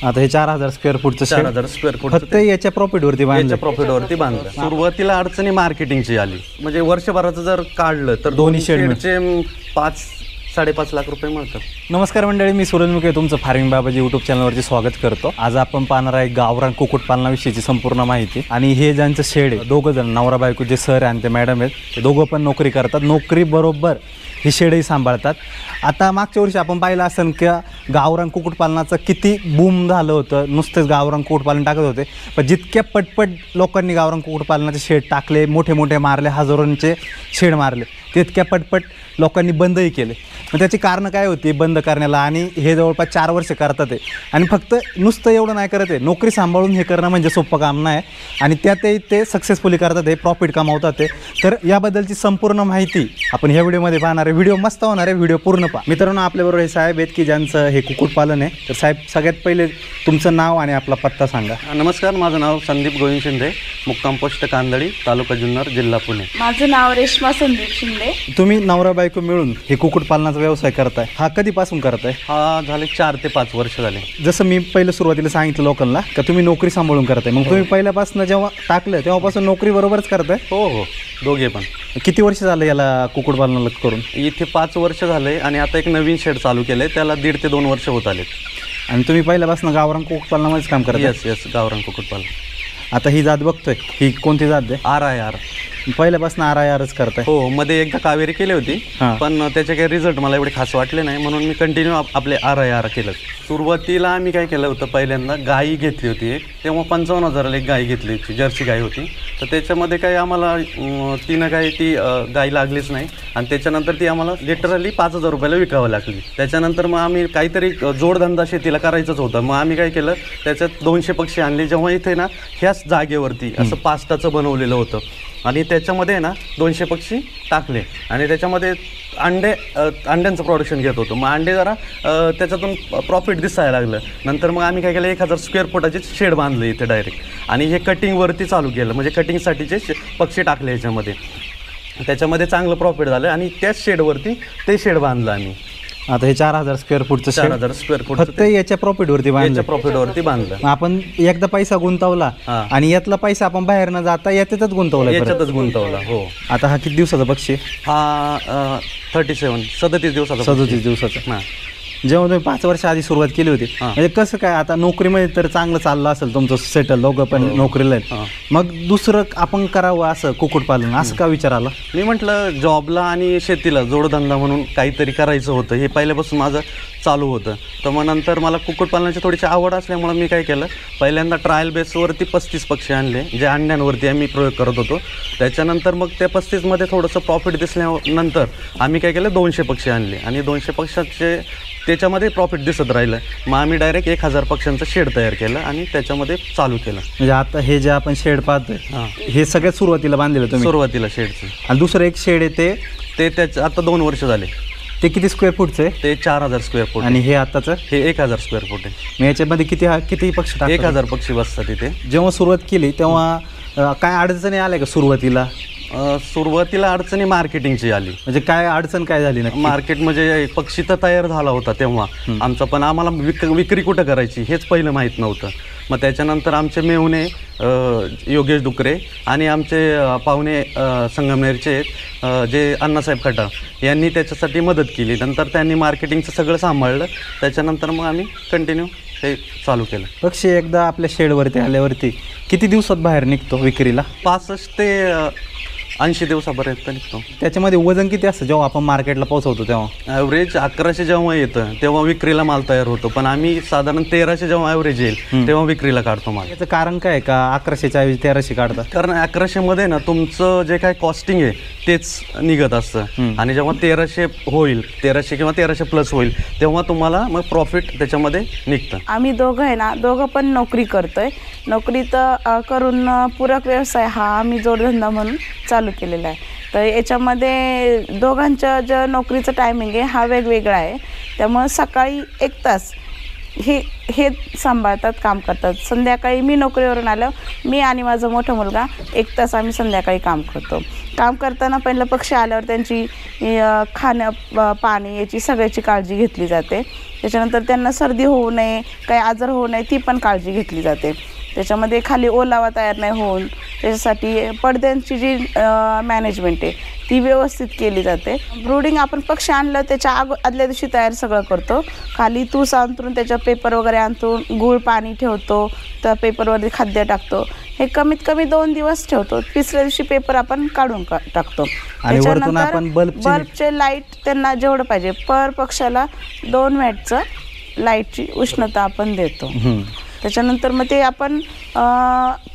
आता हे 4000 square फूटचं 4000 square foot फक्त याच्या प्रॉफिटवरती बांधलं. प्रॉफिटवरती बांधलं. सुरुवातीला अडचणी मार्केटिंगची आली, म्हणजे वर्षभराचं जर काढलं तर दोन्ही शेडचे 5-5.5 लाख रुपये मिळतात. नमस्कार मंडळी, मी सूरज मुके तुमचं फार्मिंग बाबाजी यूट्यूब चॅनलवरती स्वागत करतो. आज आपण पाहणार आहे गावरान कुक्कुटपालनाविषयीची संपूर्ण माहिती. आणि हे ज्यांचं शेड आहे, दोघं जण नवरा बायको जे सर आणि ते मॅडम आहेत, ते दोघं पण नोकरी करतात. नोकरी बरोबर ही शेडही सांभाळतात. आता मागच्या वर्षी आपण पाहिलं असेल की गावरान कुक्कुटपालनाचं किती बूम झालं होतं. नुसतेच गावरान कुक्कुटपालन टाकत होते, पण जितक्या पटपट लोकांनी गावरान कुक्कुटपालनाचे शेड टाकले, मोठे मोठे मारले, हजारोंचे शेड मारले, तितक्या पटपट लोकांनी बंदही केले. मग त्याची कारणं काय होती बंद करण्याला? आणि हे जवळपास 4 वर्ष करतात आहे. आणि फक्त नुसतं एवढं नाही करत आहे, नोकरी सांभाळून हे करणं म्हणजे सोपं काम नाही. आणि त्यातही ते सक्सेसफुली करतात आहे, प्रॉफिट कमावतात आहे. तर याबद्दलची संपूर्ण माहिती आपण ह्या व्हिडिओमध्ये पाहणार आहे. व्हिडिओ मस्त होणार आहे, व्हिडिओ पूर्ण पहा. मित्रांनो, आपल्याबरोबर हे साहेब आहेत की ज्यांचं हे कुक्कुटपालन आहे. तर साहेब, सगळ्यात पहिले तुमचं नाव आणि आपला पत्ता सांगा. नमस्कार, माझं नाव संदीप गोविंद शिंदे, मुक्काम पोस्ट कांदळी, तालुका जुन्नर, जिल्हा पुणे. माझं नाव रेश्मा संदीप शिंदे. तुम्ही नवरा बायको मिळून हे कुक्कुटपालनाचा व्यवसाय करताय. हा कधीपासून करताय? हा झाले 4 ते 5 वर्ष झाले. जसं मी पहिलं सुरुवातीला सांगितलं लोकांना का तुम्ही नोकरी सांभाळून करताय, मग तुम्ही पहिल्यापासून जेव्हा टाकलं तेव्हापासून नोकरी बरोबरच करताय? हो, दोघे पण. किती वर्ष झालं याला कुक्कुटपालनाला करून? इथे 5 वर्ष झाले आणि आता एक नवीन शेड चालू केलंय, त्याला 1.5 ते 2 वर्ष होत आले. आणि तुम्ही पहिल्यापासून गावरान कुक्कुटपालनामध्येच काम करताय? यस, गावरान कुक्कुटपालन. आता ही जात बघतोय, ही कोणती जात आहे? RIR. पहिल्यापासून RIRच करताय? हो, मध्ये एकदा कावेरी केली होती, पण त्याचे काही रिझल्ट मला एवढे खास वाटले नाही, म्हणून मी कंटिन्यू आपले RIR केलं. सुरुवातीला आम्ही काय केलं होतं, पहिल्यांदा गाई घेतली होती एक, तेव्हा 55,000ला एक गाई घेतली होती, जर्सी गाई होती. तर त्याच्यामध्ये काही आम्हाला तिनं काही ती गाई लागलीच नाही. आणि त्याच्यानंतर ती आम्हाला लिटरली 5,000 रुपयाला विकावं लागली. त्याच्यानंतर मग आम्ही काहीतरी जोडधंदा शेतीला करायचंच होतं. मग आम्ही काय केलं, त्याच्यात 200 पक्षी आणले. जेव्हा इथे ना ह्याच जागेवरती असं पास्टाचं बनवलेलं होतं आणि त्याच्यामध्ये ना 200 पक्षी टाकले आणि त्याच्यामध्ये अंड्यांचं प्रोडक्शन घेत होतो. मग अंडे जरा त्याच्यातून प्रॉफिट दिसायला लागलं. नंतर मग आम्ही काय केलं, 1000 स्क्वेअर फुटाचे शेड बांधले इथे डायरेक्ट. आणि हे कटिंगवरती चालू केलं, म्हणजे कटिंगसाठीचे पक्षी टाकले ह्याच्यामध्ये. त्याच्यामध्ये चांगलं प्रॉफिट झालं आणि त्याच शेडवरती ते शेड बांधलं आम्ही. आता हे 4000 स्क्वेअर फूटचं 4000 स्क्वेअर फूट फक्त याच्या प्रॉफिटवरती बांधलं. आपण एकदा पैसा गुंतवला आणि यातला पैसा आपण बाहेर न जाता याच्यातच गुंतवला. हो. आता हा किती दिवसाचा पक्षी? हा 37 दिवसाचा. 37 दिवसाचा. जेव्हा तुम्ही 5 वर्ष आधी सुरुवात केली होती, म्हणजे कसं काय, आता नोकरीमध्ये तर चांगलं चाललं असेल तुमचं, सेटल, दोघं पण नोकरीला आहेत, मग दुसरं आपण करावं असं कुक्कुटपालन असं का विचार आला? मी म्हटलं जॉबला आणि शेतीला जोडधंदा म्हणून काहीतरी करायचं होतं, हे पहिल्यापासून माझं चालू होतं. तर मग नंतर मला कुक्कुटपालनाची थोडीशी आवड असल्यामुळं मी काय केलं, पहिल्यांदा ट्रायल बेसवरती 35 पक्षी आणले, जे अंड्यांवरती आम्ही प्रयोग करत होतो. त्याच्यानंतर मग त्या 35मध्ये थोडंसं प्रॉफिट दिसल्यानंतर आम्ही काय केलं, 200 पक्षी आणले आणि 200 पक्षाचे त्याच्यामध्ये प्रॉफिट दिसत राहिलं. मग आम्ही डायरेक्ट 1000 पक्ष्यांचं शेड तयार केलं आणि त्याच्यामध्ये चालू केलं. म्हणजे आता हे जे आपण शेड पाहतोय, हे सगळ्यात सुरुवातीला बांधलेलं तुम्ही? सुरुवातीला शेडचं. आणि दुसरं एक शेड आहे ते त्याचं आता 2 वर्ष झाले. ते किती स्क्वेअर फूटचं आहे? ते 4000 स्क्वेअर फूट. आणि हे आताचं? हे 1000 स्क्वेअर फूट आहे. मग याच्यामध्ये किती पक्षी टाकतात? 1000 पक्षी बसतात तिथे. जेव्हा सुरुवात केली तेव्हा काय अडचणी आल्या का सुरुवातीला? सुरुवातीला अडचणी मार्केटिंगची आली. म्हणजे काय अडचण काय झाली ना? मार्केट म्हणजे पक्षी तर तयार झाला होता तेव्हा आमचा, पण आम्हाला विक्री कुठं करायची हेच पहिलं माहीत नव्हतं. मग त्याच्यानंतर आमचे मेहुणे योगेश डुकरे आणि आमचे पाहुणे संगमनेरचे जे अण्णासाहेब खटाळ यांनी त्याच्यासाठी मदत केली. नंतर त्यांनी मार्केटिंगचं सगळं सांभाळलं. त्याच्यानंतर मग आम्ही कंटिन्यू हे चालू केलं. पक्षी एकदा आपल्या शेडवरती आल्यावरती किती दिवसात बाहेर निघतो विक्रीला? 65 ते 80 दिवसापर्यंत निघतो. त्याच्यामध्ये वजन किती असतं जेव्हा आपण मार्केटला पोहोचवतो तेव्हा? ॲव्हरेज 1100 जेव्हा येतं तेव्हा विक्रीला माल तयार होतो, पण आम्ही साधारण 1300 जेव्हा ॲव्हरेज येईल तेव्हा विक्रीला काढतो माल. याचं कारण काय का 1100च्या ऐवजी 1300 काढतात? कारण 1100मध्ये ना तुमचं जे काय कॉस्टिंग आहे तेच निघत असतं आणि जेव्हा 1300 होईल, 1300 किंवा 1300 प्लस होईल, तेव्हा तुम्हाला मग प्रॉफिट त्याच्यामध्ये निघतं. आम्ही दोघं आहे ना, दोघं पण नोकरी करतोय. नोकरी तर करून पूरक व्यवसाय हा आम्ही जोडधंदा म्हणून चालू केलेला आहे. तर याच्यामध्ये दोघांचं जे नोकरीचं टायमिंग आहे हा वेगवेगळा आहे. त्यामुळं सकाळी 1 तास हे सांभाळतात, काम करतात. संध्याकाळी मी नोकरीवरून आलं, मी आणि माझा मोठा मुलगा 1 तास आम्ही संध्याकाळी काम करतो. काम करताना पहिलं पक्षी आल्यावर त्यांची खाणं पाणी याची सगळ्याची काळजी घेतली जाते. त्याच्यानंतर त्यांना सर्दी होऊ नये, काही आजार होऊ नये ती पण काळजी घेतली जाते. त्याच्यामध्ये खाली ओलावा तयार नाही होऊन त्याच्यासाठी पडद्यांची जी मॅनेजमेंट आहे ती व्यवस्थित केली जाते. ब्रूडिंग आपण पक्षी आणलं त्याच्या आदल्या दिवशी तयार सगळं करतो. खाली तूस अंतरून त्याच्या पेपर वगैरे आणतो, गूळ पाणी ठेवतो, त्या पेपरवरती खाद्य टाकतो. हे कमीत कमी 2 दिवस ठेवतो. 3ऱ्या दिवशी पेपर आपण काढून टाकतो. आणि वरतून आपण बल्बचे लाईट त्यांना जेवढं पाहिजे पर पक्षाला 2 वॅटचं लाईटची उष्णता आपण देतो. त्याच्यानंतर मग ते आपण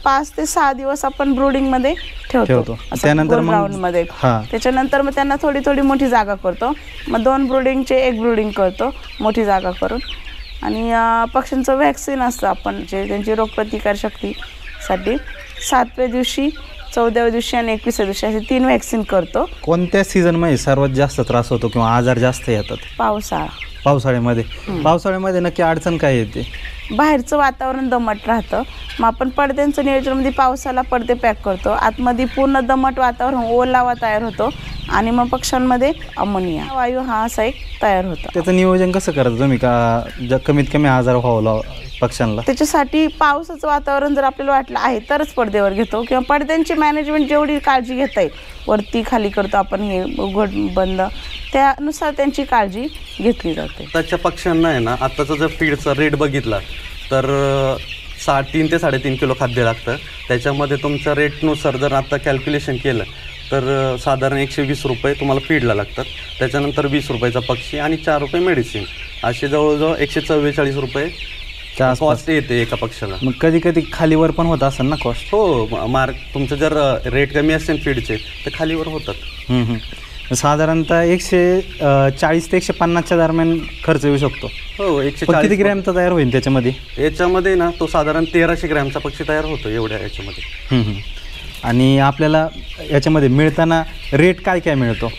5 ते 6 दिवस आपण ब्रूडिंगमध्ये ठेवतो त्यानंतर ग्राउंडमध्ये. त्याच्यानंतर मग त्यांना थोडी थोडी मोठी जागा करतो. मग 2 ब्रूडिंगचे 1 ब्रूडिंग करतो मोठी जागा करून. आणि पक्ष्यांचं व्हॅक्सिन असतं आपण जे त्यांची रोगप्रतिकारशक्तीसाठी 7व्या दिवशी, 14व्या दिवशी आणि 21व्या दिवशी असे 3 व्हॅक्सिन करतो. कोणत्या सीझनमध्ये सर्वात जास्त त्रास होतो किंवा आजार जास्त येतात? पावसाळ्यामध्ये नक्की अडचण काय येते? बाहेरचं वातावरण दमट राहतं. मग आपण पडद्यांचं नियोजनामध्ये पावसाला पडदे पॅक करतो. आतमध्ये पूर्ण दमट वातावरण, ओलावा तयार होतो आणि मग पक्ष्यांमध्ये अमोनिया वायू हा असा एक तयार होतो. त्याचं नियोजन कसं करता तुम्ही का कमीत कमी आजार व्हावं पक्ष्यांना? त्याच्यासाठी पावसाचं वातावरण जर आपल्याला वाटलं आहे तरच पडद्यावर घेतो किंवा पडद्यांची मॅनेजमेंट जेवढी काळजी घेता येईल वरती खाली करतो आपण, हे उघड बंद, त्यानुसार त्यांची काळजी घेतली जाते. त्याच्या पक्ष्यांना आहे ना आत्ताचा जर फीडचा रेट बघितला तर 3 ते 3.5 किलो खाद्य लागतं. त्याच्यामध्ये तुमच्या रेटनुसार जर आता कॅल्क्युलेशन केलं तर साधारण 120 रुपये तुम्हाला फीडला लागतात. त्याच्यानंतर 20 रुपयाचा पक्षी आणि 4 रुपये मेडिसिन, असे जवळजवळ 144 रुपये कॉस्ट येते एका पक्षाला. मग कधी कधी खालीवर पण होत असेल ना कॉस्ट? हो, तुमचं जर रेट कमी असेल फीडचे तर खालीवर होतात. साधारणतः 140 ते 150च्या दरम्यान खर्च येऊ शकतो. हो, 140. किती ग्रॅमचा तयार होईल त्याच्यामध्ये? याच्यामध्ये ना तो साधारण 1300 ग्रॅमचा पक्षी तयार होतो एवढ्या याच्यामध्ये. आणि आपल्याला याच्यामध्ये मिळताना रेट काय काय मिळतो?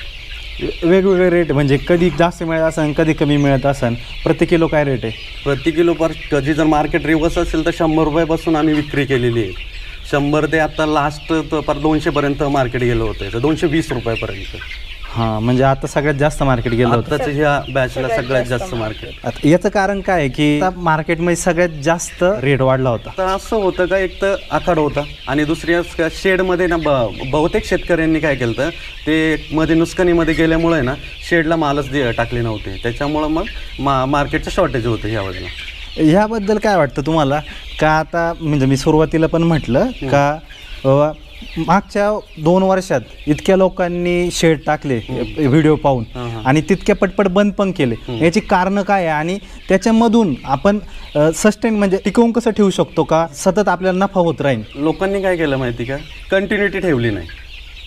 वेगवेगळे रेट म्हणजे कधी जास्त मिळत असेल, कधी कमी मिळत असेल, प्रति किलो काय रेट आहे? प्रति किलो कधी जर मार्केट रिवर्स असेल तर 100 रुपयापासून आम्ही विक्री केलेली आहे. 100 ते आता लास्ट पर 200पर्यंत मार्केट गेलं होतं, तर 220 रुपयापर्यंत. हां, म्हणजे आता सगळ्यात जास्त मार्केट गेलं होतं आताच ह्या बॅचला सगळ्यात जास्त मार्केट. आता याचं कारण काय आहे की मार्केटमध्ये सगळ्यात जास्त रेट वाढला होता? तर असं होतं का, एक तर आखाड होता आणि दुसऱ्या शेडमध्ये ना बहुतेक शेतकऱ्यांनी काय केलं तर ते मध्ये नुकसानीमध्ये गेल्यामुळे ना शेडला मालच टाकले नव्हते. त्याच्यामुळं मग मार्केटचं शॉर्टेज होतं ह्या बाजूला. ह्याबद्दल काय वाटतं तुम्हाला? का आता म्हणजे मी सुरुवातीला पण म्हटलं का मागच्या 2 वर्षात इतक्या लोकांनी शेड टाकले व्हिडिओ पाहून आणि तितक्या पटपट बंद पण केले, याची कारणं काय आहे आणि त्याच्यामधून आपण सस्टेन म्हणजे टिकवून कसं ठेवू शकतो का सतत आपल्याला नफा होत राहील? लोकांनी काय केलं माहिती का, कंटिन्युटी ठेवली नाही.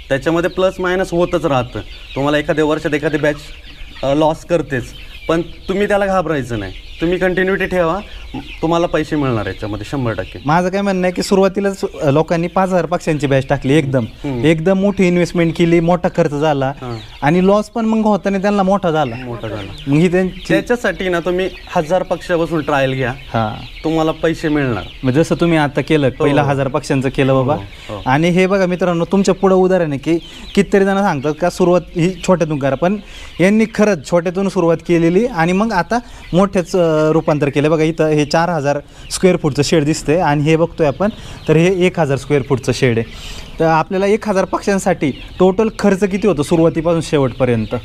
त्याच्यामध्ये प्लस मायनस होतच राहतं. तुम्हाला एखाद्या वर्षात एखादी बॅच लॉस करतेच, पण तुम्ही त्याला घाबरायचं नाही. तुम्ही कंटिन्युटी ठेवा, तुम्हाला पैसे मिळणार याच्यामध्ये 100%. माझं काय म्हणणं आहे की सुरुवातीलाच लोकांनी 5000 पक्ष्यांची बॅच टाकली, एकदम मोठी इन्व्हेस्टमेंट केली, मोठा खर्च झाला आणि लॉस पण मग होताना त्यांना मोठा झाला. मग ही त्याच्यासाठी ना तुम्ही 1000 पक्ष्यापासून ट्रायल घ्या, तुम्हाला पैसे मिळणार. म्हणजे जसं तुम्ही आता केलं, पहिला 1000 पक्ष्यांचं केलं बाबा. आणि हे बघा मित्रांनो, तुमच्या पुढं उदाहरण आहे की कितीतरी जण सांगतात का सुरुवात ही छोट्यातून करा, पण यांनी खरंच छोट्यातून सुरुवात केलेली आणि मग आता मोठ्याच रूपांतर केलं. बघा इथं हे 4000 स्क्वेअर फूटचं शेड दिसतंय आणि हे बघतोय आपण तर हे 1000 स्क्वेअर फूटचं शेड आहे. तर आपल्याला 1000 पक्ष्यांसाठी टोटल खर्च किती होतो सुरुवातीपासून शेवटपर्यंत?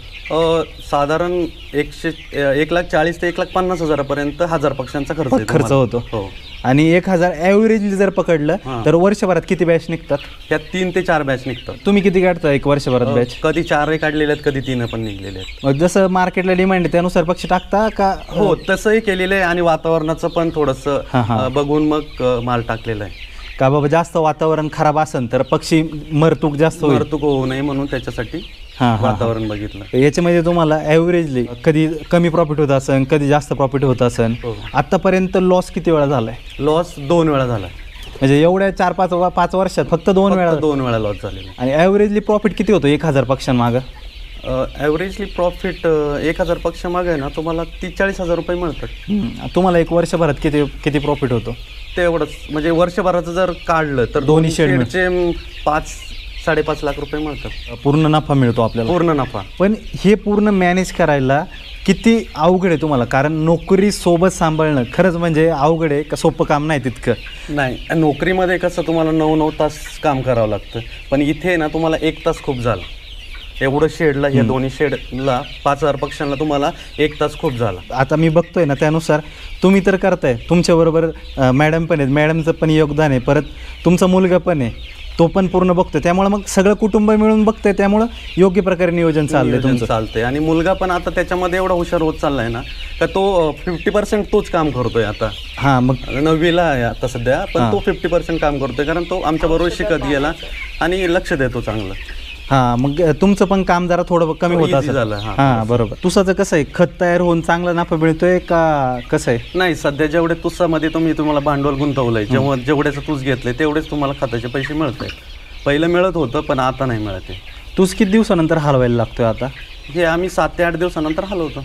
साधारण 1,40,000 ते 1,50,000पर्यंत 1000 पक्ष्यांचा खर्च होतो. आणि 1000 ॲव्हरेजली जर पकडलं तर वर्षभरात किती बॅच निघतात? त्यात 3 ते 4 बॅच निघतात. तुम्ही किती काढता एक वर्षभरात बॅच? कधी 4 काढलेले आहेत, कधी 3 पण निघलेले आहेत. जसं मार्केटला डिमांड आहे त्यानुसार पक्षी टाकता का? हो, तसंही केलेलं आहे आणि वातावरणाचं पण थोडंसं बघून मग माल टाकलेला आहे. का बाबा जास्त वातावरण खराब असेल तर पक्षी मरतूक होऊ नये म्हणून त्याच्यासाठी वातावरण बघितलं. याच्यामध्ये तुम्हाला ॲव्हरेजली कधी कमी प्रॉफिट होत असेल, कधी जास्त प्रॉफिट होत असेल. आतापर्यंत लॉस किती वेळा झालाय? लॉस 2 वेळा झाला. म्हणजे एवढ्या 4-5 वर्षात फक्त 2 वेळा लॉस झालेला. आणि ॲव्हरेजली प्रॉफिट किती होतो 1000 पक्ष्यांमागं? ॲव्हरेजली प्रॉफिट 1,000 पक्ष मागे आहे ना तुम्हाला 30-40 हजार रुपये मिळतात. तुम्हाला एक वर्षभरात किती किती प्रॉफिट होतो? तेवढंच म्हणजे वर्षभराचं जर काढलं तर दोन्ही शेड शेडचे 5-5.5 लाख रुपये मिळतात. पूर्ण नफा मिळतो आपल्याला. पूर्ण नफा. पण हे पूर्ण मॅनेज करायला किती अवघड आहे तुम्हाला? कारण नोकरी सोबत सांभाळणं खरंच म्हणजे अवघड आहे का सोपं काम नाही तितकं? नाही, नोकरीमध्ये कसं तुम्हाला 9-9 तास काम करावं लागतं, पण इथे ना तुम्हाला 1 तास खूप झाला. एवढं शेडला, या दोन्ही शेडला 5,000 पक्ष्यांना तुम्हाला 1 तास खूप झाला. आता मी बघतोय ना त्यानुसार तुम्ही तर करताय, तुमच्याबरोबर मॅडम पण आहेत, मॅडमचं पण योगदान आहे, परत तुमचा मुलगा पण आहे, तो पण पूर्ण बघतोय, त्यामुळे मग सगळं कुटुंब मिळून बघतंय, त्यामुळं योग्य प्रकारे नियोजन चाललंय तुमचं. चालतंय. आणि मुलगा पण आता त्याच्यामध्ये एवढा हुशार होत चाललाय ना का तो 50% तोच काम करतोय आता. हां, मग 9वीला आहे आता सध्या, पण तो 50% काम करतोय कारण तो आमच्याबरोबर शिकत गेला आणि लक्ष देतो चांगलं. हां, मग तुमचं पण काम जरा थोडं कमी होत easy असेल. झालं. हां, बरोबर. तुसाचं कसं आहे, खत तयार होऊन चांगला नफा मिळतोय का कसं आहे? नाही, सध्या जेवढे तुसामध्ये तुम्हाला भांडवल गुंतवलंय, जेवढ्याचं तूस घेतलंय तेवढेच तुम्हाला खताचे पैसे मिळत आहेत. पहिलं मिळत होतं पण आता नाही मिळत आहे. तूस किती दिवसानंतर हलवायला लागतोय आता? हे आम्ही 7 ते 8 दिवसानंतर हलवतो.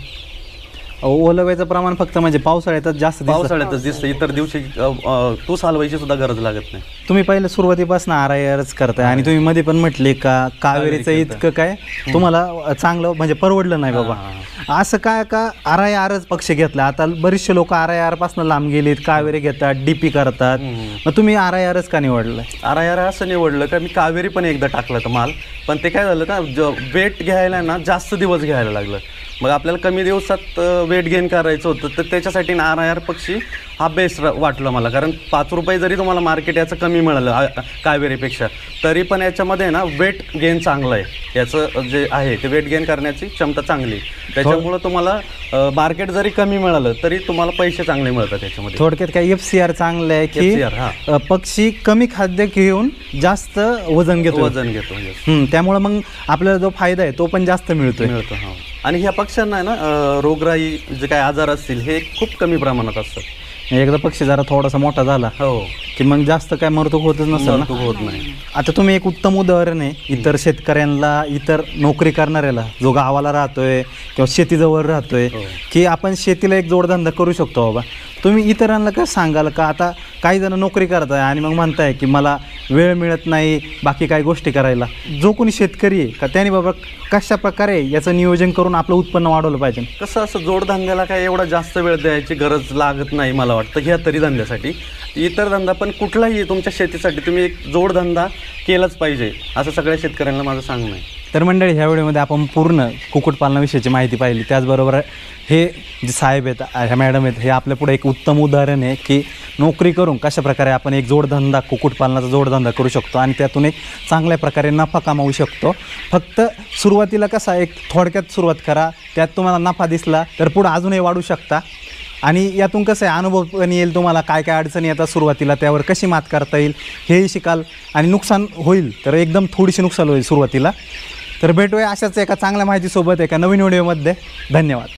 ओलवायचं प्रमाण फक्त म्हणजे पावसाळ्यातच जास्त दिसतं. पावसाळ्यातच दिसतं, इतर दिवशी तूस हलवायची सुद्धा गरज लागत नाही. तुम्ही पहिले सुरुवातीपासून RIRच करताय आणि तुम्ही मध्ये पण म्हटले का कावेरीचं इतकं काय तुम्हाला चांगलं म्हणजे परवडलं नाही बाबा, असं काय का RIRच पक्ष घेतला? आता बरेचसे लोक RIR पासून लांब गेलेत, कावेरी घेतात, DP करतात, मग तुम्ही RIRच का निवडलं? RIR असं निवडलं का मी कावेरी पण एकदा टाकलं तर माल, पण ते काय झालं का वेट घ्यायला ना जास्त दिवस घ्यायला लागलं. मग आपल्याला कमी दिवसात वेट गेन करायचं होतं, तर त्याच्यासाठी RIR पक्षी हा बेस्ट वाटलं मला. कारण 5 रुपये जरी तुम्हाला मार्केट याचं कमी मिळालं कावेरीपेक्षा, तरी पण याच्यामध्ये ना वेट गेन चांगलं आहे. याचं जे आहे ते वेट गेन करण्याची क्षमता चांगली, त्याच्यामुळं तुम्हाला मार्केट जरी कमी मिळालं तरी तुम्हाला पैसे चांगले मिळतात त्याच्यामध्ये. थोडक्यात काय FCR चांगलं आहे की पक्षी कमी खाद्य घेऊन जास्त वजन घेतो. त्यामुळं मग आपल्याला जो फायदा आहे तो पण जास्त मिळतो. हा. आणि ह्या पक्ष्यांना आहे ना रोगराई जे काही आजार असतील हे खूप कमी प्रमाणात असतात. एकदा पक्षी जरा थोडासा मोठा झाला की मग जास्त काय मरतूक होतच नसेल ना? होत नाही. आता तुम्ही एक उत्तम उदाहरण आहे इतर शेतकऱ्यांना, इतर नोकरी करणाऱ्याला जो गावाला राहतोय किंवा शेतीजवळ राहतोय, की आपण शेतीला एक जोडधंदा करू शकतो बाबा. तुम्ही इतरांना काय सांगाल का? आता काही जण नोकरी करताय आणि मग म्हणताय की मला वेळ मिळत नाही बाकी काही गोष्टी करायला. जो कोणी शेतकरी आहे का त्याने बाबा कशा प्रकारे याचं नियोजन करून आपलं उत्पन्न वाढवलं पाहिजे? कसं असं जोडधंद्याला काय एवढा जास्त वेळ द्यायची गरज लागत नाही मला वाटतं ह्या तरी धंद्यासाठी. इतर धंदा पण कुठलाही तुमच्या शेतीसाठी तुम्ही एक जोडधंदा केलाच पाहिजे असं सगळ्या शेतकऱ्यांना माझं सांगणं आहे. तर मंडळी, ह्या व्हिडिओमध्ये आपण पूर्ण कुक्कुटपालनाविषयीची माहिती पाहिली. त्याचबरोबर हे जे साहेब आहेत, ह्या मॅडम आहेत, हे आपल्या पुढे एक उत्तम उदाहरण आहे की नोकरी करून कशा प्रकारे आपण एक जोडधंदा, कुक्कुटपालनाचा जोडधंदा करू शकतो आणि त्यातून एक चांगल्या प्रकारे नफा कमावू शकतो. फक्त सुरुवातीला कसा एक थोडक्यात सुरुवात करा, त्यात तुम्हाला नफा दिसला तर पुढं अजूनही वाढू शकता. आणि यातून कसं आहे अनुभव पण येईल तुम्हाला, काय काय अडचणी येतात सुरुवातीला त्यावर कशी मात करता येईल हेही शिकाल. आणि नुकसान होईल तर एकदम थोडीशी नुकसान होईल सुरुवातीला. तर भेटूया अशाच एका चांगल्या माहितीसोबत एका नवीन व्हिडिओमध्ये. धन्यवाद.